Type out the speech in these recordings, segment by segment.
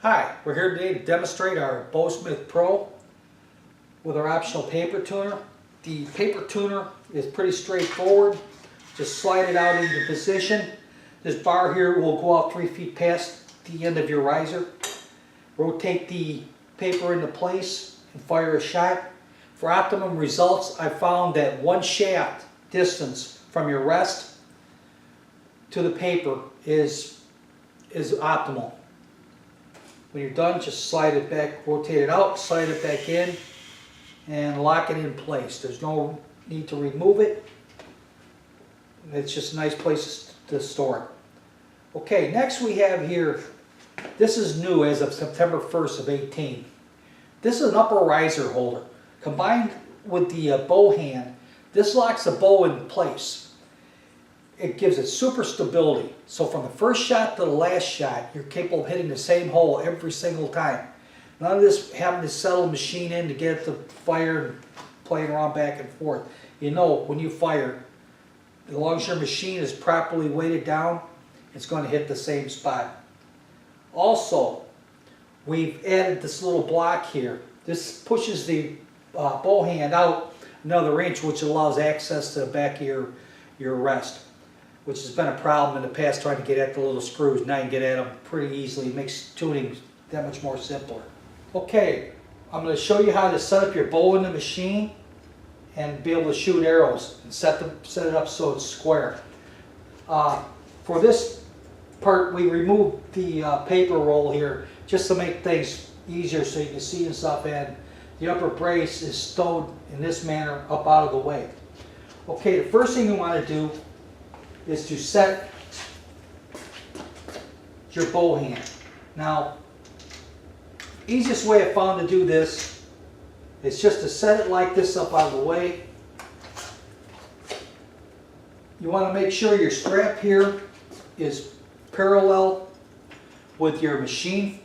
Hi, we're here today to demonstrate our bowsmith Pro with our optional paper tuner. The paper tuner is pretty straightforward. Just slide it out into position. This bar here will go out 3 feet past the end of your riser. Rotate the paper into place and fire a shot. For optimum results, I found that one shaft distance from your rest to the paper is optimal. When you're done, just slide it back, rotate it out, slide it back in, and lock it in place. There's no need to remove it. It's just a nice place to store it. Okay, next we have here, this is new as of September 1st of 18. This is an upper riser holder. Combined with the bow hand, this locks the bow in place. It gives it super stability. So from the first shot to the last shot, you're capable of hitting the same hole every single time. None of this having to settle the machine in to get it to fire and playing around back and forth. You know when you fire, as long as your machine is properly weighted down, it's going to hit the same spot. Also, we've added this little block here. This pushes the bow hand out another inch, which allows access to the back of your rest, which has been a problem in the past trying to get at the little screws. Now you can get at them pretty easily. It makes tuning that much more simpler. Okay, I'm going to show you how to set up your bow in the machine and be able to shoot arrows and set it up so it's square. For this part, we removed the paper roll here just to make things easier so you can see and stuff, and the upper brace is stowed in this manner up out of the way. Okay, the first thing you want to do is to set your bow hand. Now, easiest way I found to do this is just to set it like this up out of the way. You want to make sure your strap here is parallel with your machine.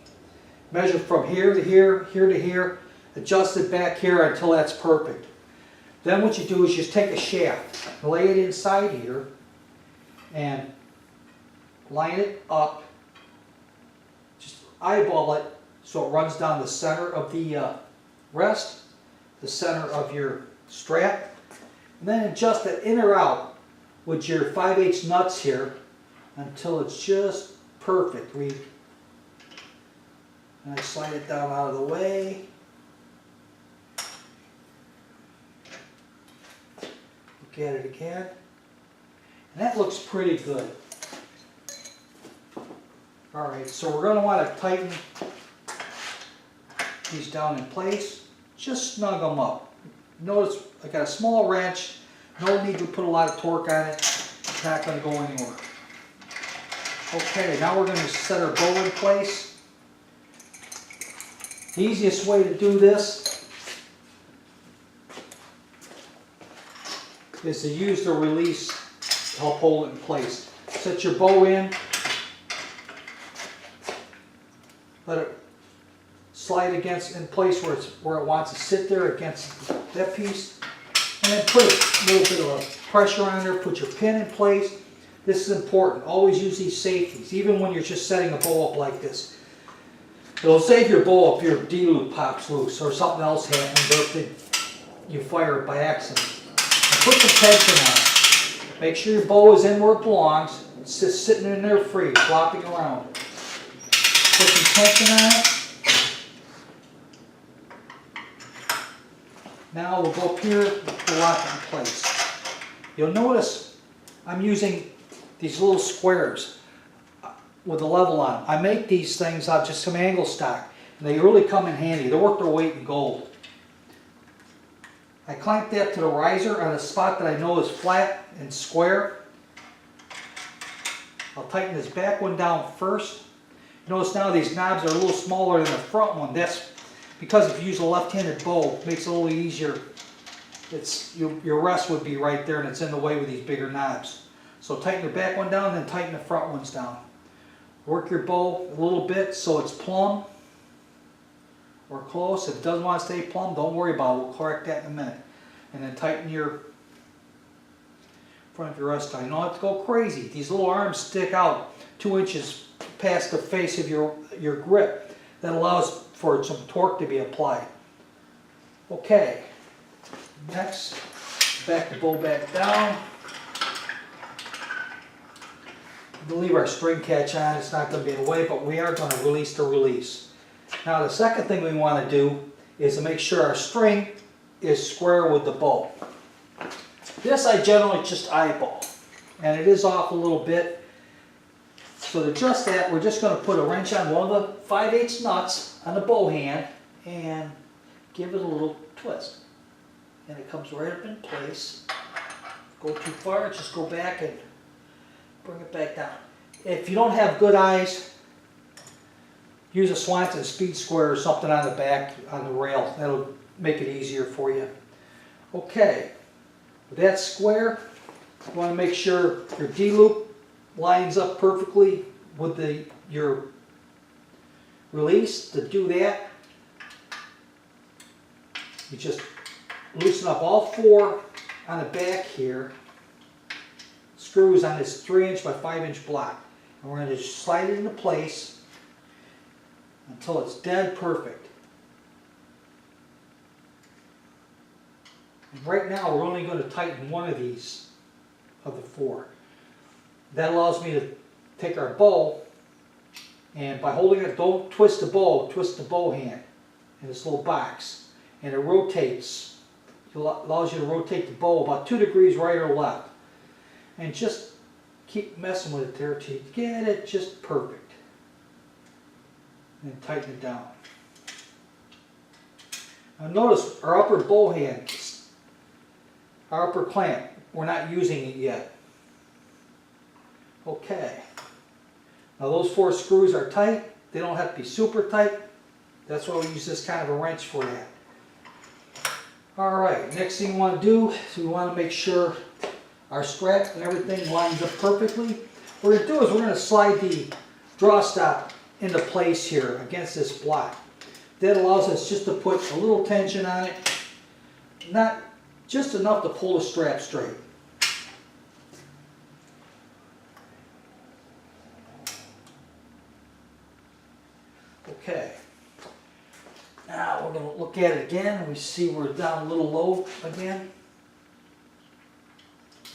Measure from here to here, here to here, adjust it back here until that's perfect. Then what you do is just take a shaft, lay it inside here, and line it up. Just eyeball it so it runs down the center of the rest, the center of your strap, and then adjust it in or out with your 5/8 nuts here until it's just perfect. And I slide it down out of the way. Look at it again. And that looks pretty good. Alright, so we're going to want to tighten these down in place. Just snug them up. Notice I got a small wrench. No need to put a lot of torque on it. It's not going to go anywhere. Okay, now we're going to set our bow in place. The easiest way to do this is to use the release to help hold it in place. Set your bow in, let it slide in place where it wants to sit there against that piece, and then put a little bit of pressure on there, put your pin in place. This is important. Always use these safeties, even when you're just setting a bow up like this. It'll save your bow if your D-loop pops loose or something else happens, or if you fire it by accident. And put some tension on it. Make sure your bow is in where it belongs. It's just sitting in there free, flopping around. Put some tension on it. Now we'll go up here and lock it in place. You'll notice I'm using these little squares with a level on them. I make these things out of just some angle stock, and they really come in handy. They're worth their weight in gold. I clamp that to the riser on a spot that I know is flat and square. I'll tighten this back one down first. Notice now these knobs are a little smaller than the front one. That's because if you use a left-handed bow, it makes it a little easier. Your rest would be right there, and it's in the way with these bigger knobs. So tighten your back one down, then tighten the front ones down. Work your bow a little bit so it's plumb or close. If it doesn't want to stay plumb, don't worry about it. We'll correct that in a minute. And then tighten your front of your rest down. You don't have to go crazy. These little arms stick out 2 inches past the face of your grip. That allows for some torque to be applied. Okay, next, back the bow back down. We'll leave our string catch on, it's not going to be in the way, but we are going to release the release. Now the second thing we want to do is to make sure our string is square with the bow. This I generally just eyeball, and it is off a little bit. So to adjust that, we're just going to put a wrench on one of the 5/8 nuts on the bow hand and give it a little twist. And it comes right up in place. Go too far, just go back and bring it back down. If you don't have good eyes, use a Swanson speed square or something on the back, on the rail. That'll make it easier for you. Okay, with that square, you want to make sure your D-loop lines up perfectly with your release. To do that, you just loosen up all 4 on the back here, screws on this 3" by 5" block. And we're going to just slide it into place until it's dead perfect. And right now we're only going to tighten one of these, of the 4. That allows me to take our bow, and by holding it, don't twist the bow, twist the bow hand in this little box. And it rotates, it allows you to rotate the bow about 2 degrees right or left. And just keep messing with it there till you get it just perfect. And tighten it down. Now notice our upper bow hand, our upper clamp, we're not using it yet. Okay. Now those 4 screws are tight. They don't have to be super tight. That's why we use this kind of a wrench for that. Alright, next thing we want to do is we want to make sure our strap and everything lines up perfectly. What we're going to do is we're going to slide the draw stop into place here against this block. That allows us just to put a little tension on it, not just enough to pull the strap straight. Okay. Now we're going to look at it again. We see we're down a little low again.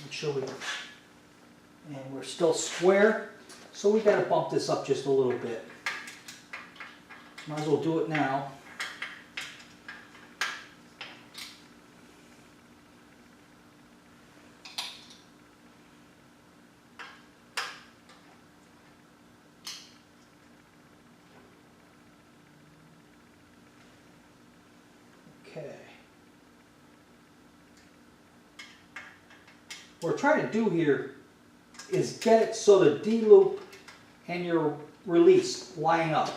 Make sure and we're still square, so we got to bump this up just a little bit. Might as well do it now. Okay. What we're trying to do here is get it so the D-loop and your release line up.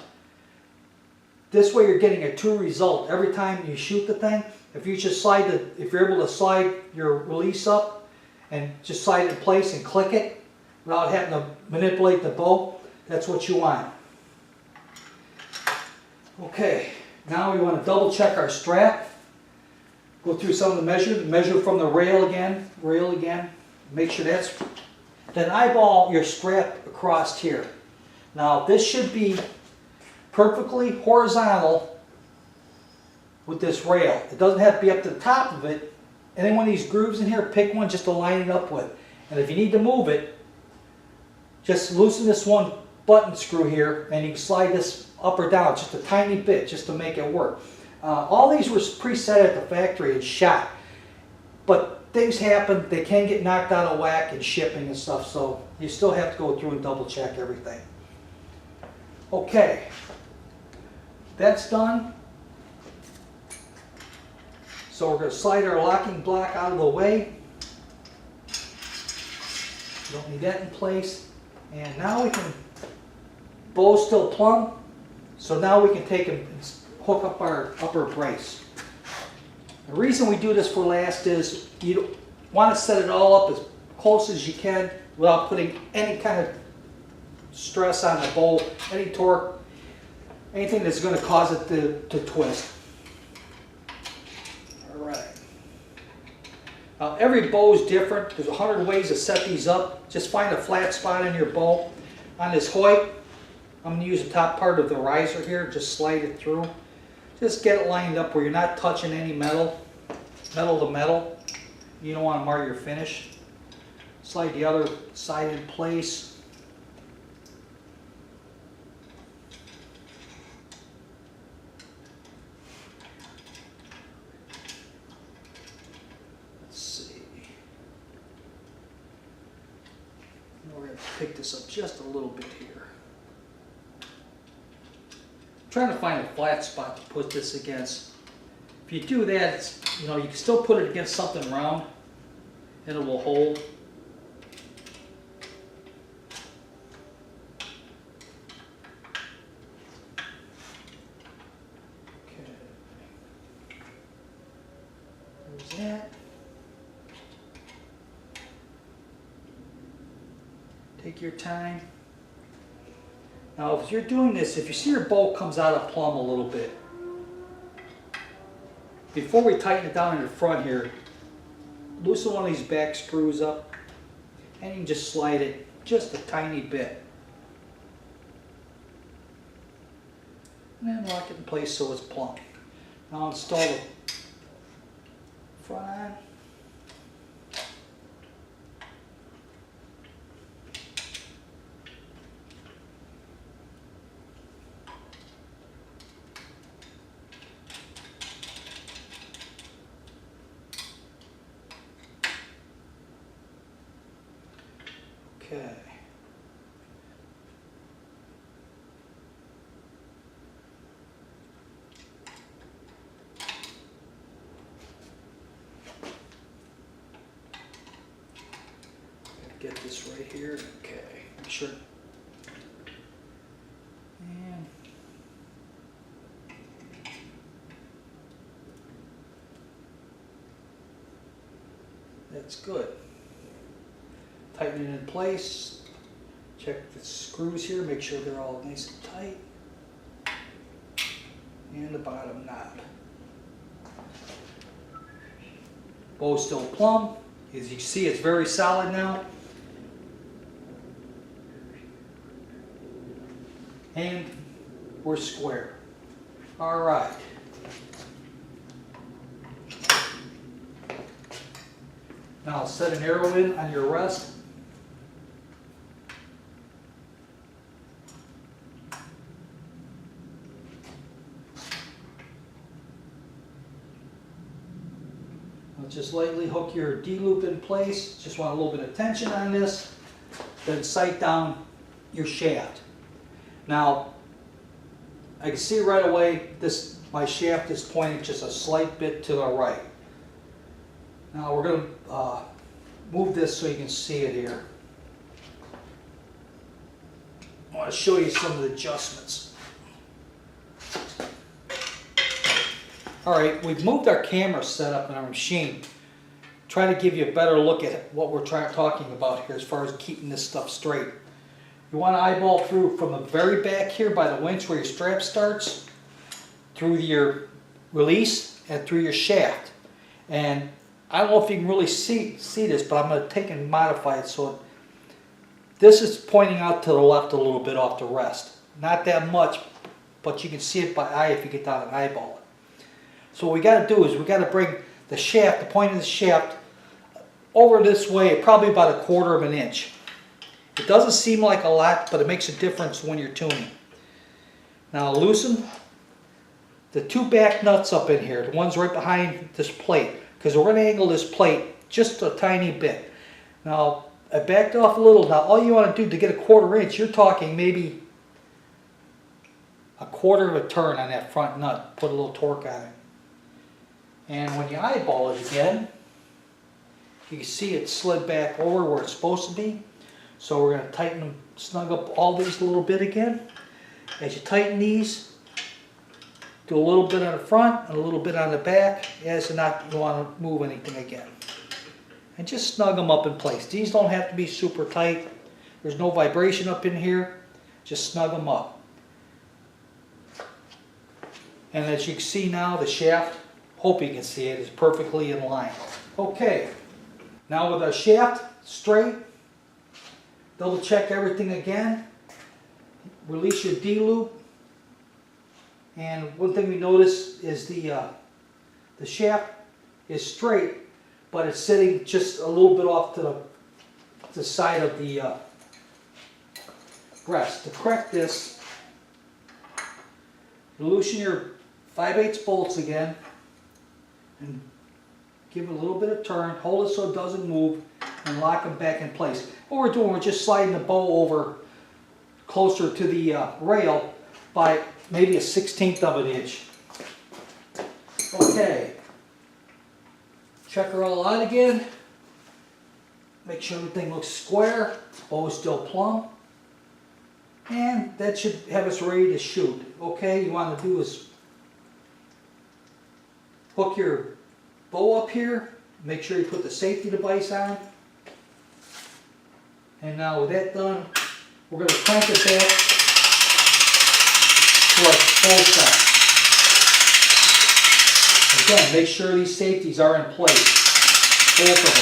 This way you're getting a true result every time you shoot the thing. If you just slide if you're able to slide your release up and just slide it in place and click it without having to manipulate the bow, that's what you want. Okay, now we want to double check our strap. Go through some of the measure from the rail again, make sure that's, then eyeball your strap across here. Now this should be perfectly horizontal with this rail. It doesn't have to be up to the top of it. Any one of these grooves in here, pick one just to line it up with. And if you need to move it, just loosen this one button screw here and you can slide this up or down just a tiny bit just to make it work. All these were preset at the factory and shot, but things happen. They can get knocked out of whack in shipping and stuff, so you still have to go through and double check everything. Okay, that's done. So we're going to slide our locking block out of the way. Don't need that in place. And now we can, bow's still plumb, so now we can take and hook up our upper brace. The reason we do this for last is you want to set it all up as close as you can without putting any kind of stress on the bow, any torque, anything that's going to cause it to twist. Alright. Now every bow is different. There's 100 ways to set these up. Just find a flat spot in your bow. On this Hoyt, I'm going to use the top part of the riser here, just slide it through. Just get it lined up where you're not touching any metal to metal. You don't want to mar your finish. Slide the other side in place. Let's see. We're going to pick this up just a little bit here. Trying to find a flat spot to put this against. If you do that, you can still put it against something round and it will hold. Okay. There's that. Take your time. Now, if you're doing this, if you see your bolt comes out of plumb a little bit, before we tighten it down in the front here, loosen one of these back screws up, and you can just slide it just a tiny bit. And then lock it in place so it's plumb. Now install the front on. Okay. Get this right here. Okay. Make sure. And that's good. Tighten it in place. Check the screws here, make sure they're all nice and tight. And the bottom knob. Bow's still plumb. As you can see, it's very solid now. And we're square. All right. Now set an arrow in on your rest. Just lightly hook your D-loop in place. Just want a little bit of tension on this. Then sight down your shaft. Now, I can see right away my shaft is pointing just a slight bit to the right. Now we're going to move this so you can see it here. I want to show you some of the adjustments. Alright, we've moved our camera setup in our machine. Try to give you a better look at what we're talking about here as far as keeping this stuff straight. You want to eyeball through from the very back here by the winch where your strap starts, through your release, and through your shaft. And I don't know if you can really see this, but I'm going to take and modify it so this is pointing out to the left a little bit off the rest. Not that much, but you can see it by eye if you get down and eyeball it. So what we got to do is we got to bring the shaft, the point of the shaft, over this way, probably about 1/4 of an inch. It doesn't seem like a lot, but it makes a difference when you're tuning. Now loosen the 2 back nuts up in here, the ones right behind this plate, because we're going to angle this plate just a tiny bit. Now I backed off a little. Now all you want to do to get a 1/4 inch, you're talking maybe 1/4 of a turn on that front nut. Put a little torque on it. And when you eyeball it again, you can see it slid back over where it's supposed to be. So we're going to tighten them, snug up all these a little bit again. As you tighten these, do a little bit on the front and a little bit on the back as to not want to move anything again. And just snug them up in place. These don't have to be super tight. There's no vibration up in here. Just snug them up. And as you can see now, the shaft, hope you can see it, is perfectly in line. Okay, now with our shaft straight, double check everything again. release your D-loop. And one thing we notice is the shaft is straight, but it's sitting just a little bit off to the side of the breast. To correct this, loosen your 5/8 bolts again and give it a little bit of turn. Hold it so it doesn't move and lock them back in place. What we're doing, we're just sliding the bow over closer to the rail by maybe a 1/16 of an inch. Okay. Check her all out again. Make sure everything looks square. Bow is still plumb. And that should have us ready to shoot. Okay, you want to do is hook your bow up here. Make sure you put the safety device on. And now with that done, we're going to crank it back to our full stop. Again, make sure these safeties are in place. Both of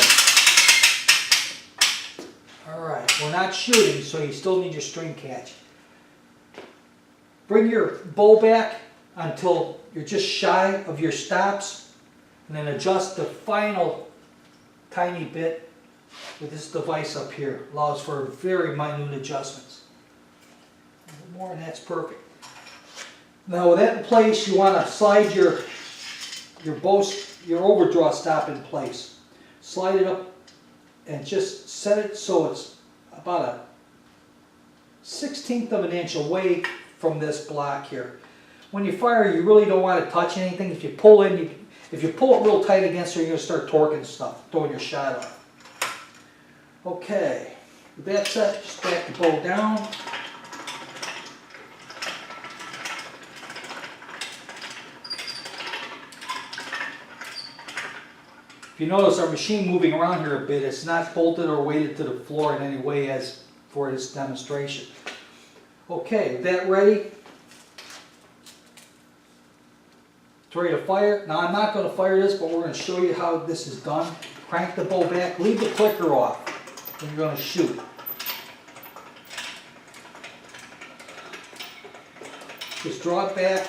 them. Alright, we're not shooting, so you still need your string catch. Bring your bow back until you're just shy of your stops, and then adjust the final tiny bit with this device up here. Allows for very minute adjustments. A little more and that's perfect. Now with that in place, you want to slide your overdraw stop in place. Slide it up and just set it so it's about a 1/16 of an inch away from this block here. When you fire, you really don't want to touch anything. If you pull it real tight against her, you're going to start torquing stuff, throwing your shot off. Okay, with that set, just back the bow down. If you notice our machine moving around here a bit, it's not bolted or weighted to the floor in any way as for this demonstration. Okay, with that ready, it's ready to fire. Now I'm not going to fire this, but we're going to show you how this is done. Crank the bow back, leave the clicker off when you're going to shoot. Just draw it back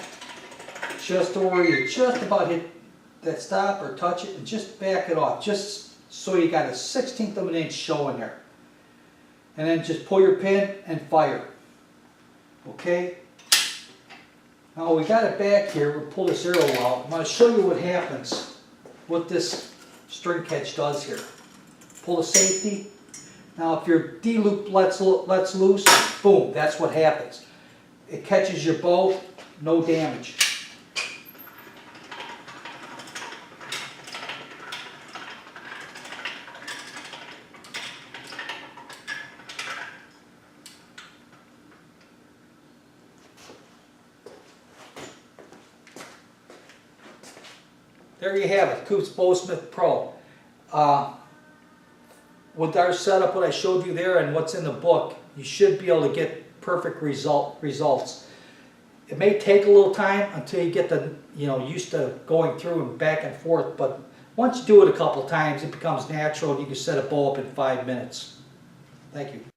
just to where you just about hit that stop or touch it, and just back it off, just so you got a 1/16 of an inch showing there. And then just pull your pin and fire. Okay? Now we got it back here, we'll pull this arrow out. I'm going to show you what happens, what this string catch does here. Pull the safety. Now if your D-loop lets loose, boom, that's what happens. It catches your bow, no damage. There you have it, Coop's Bowsmith Pro. With our setup, what I showed you there and what's in the book, you should be able to get perfect results. It may take a little time until you get used to going through and back and forth, but once you do it a couple times, it becomes natural and you can set a bow up in 5 minutes. Thank you.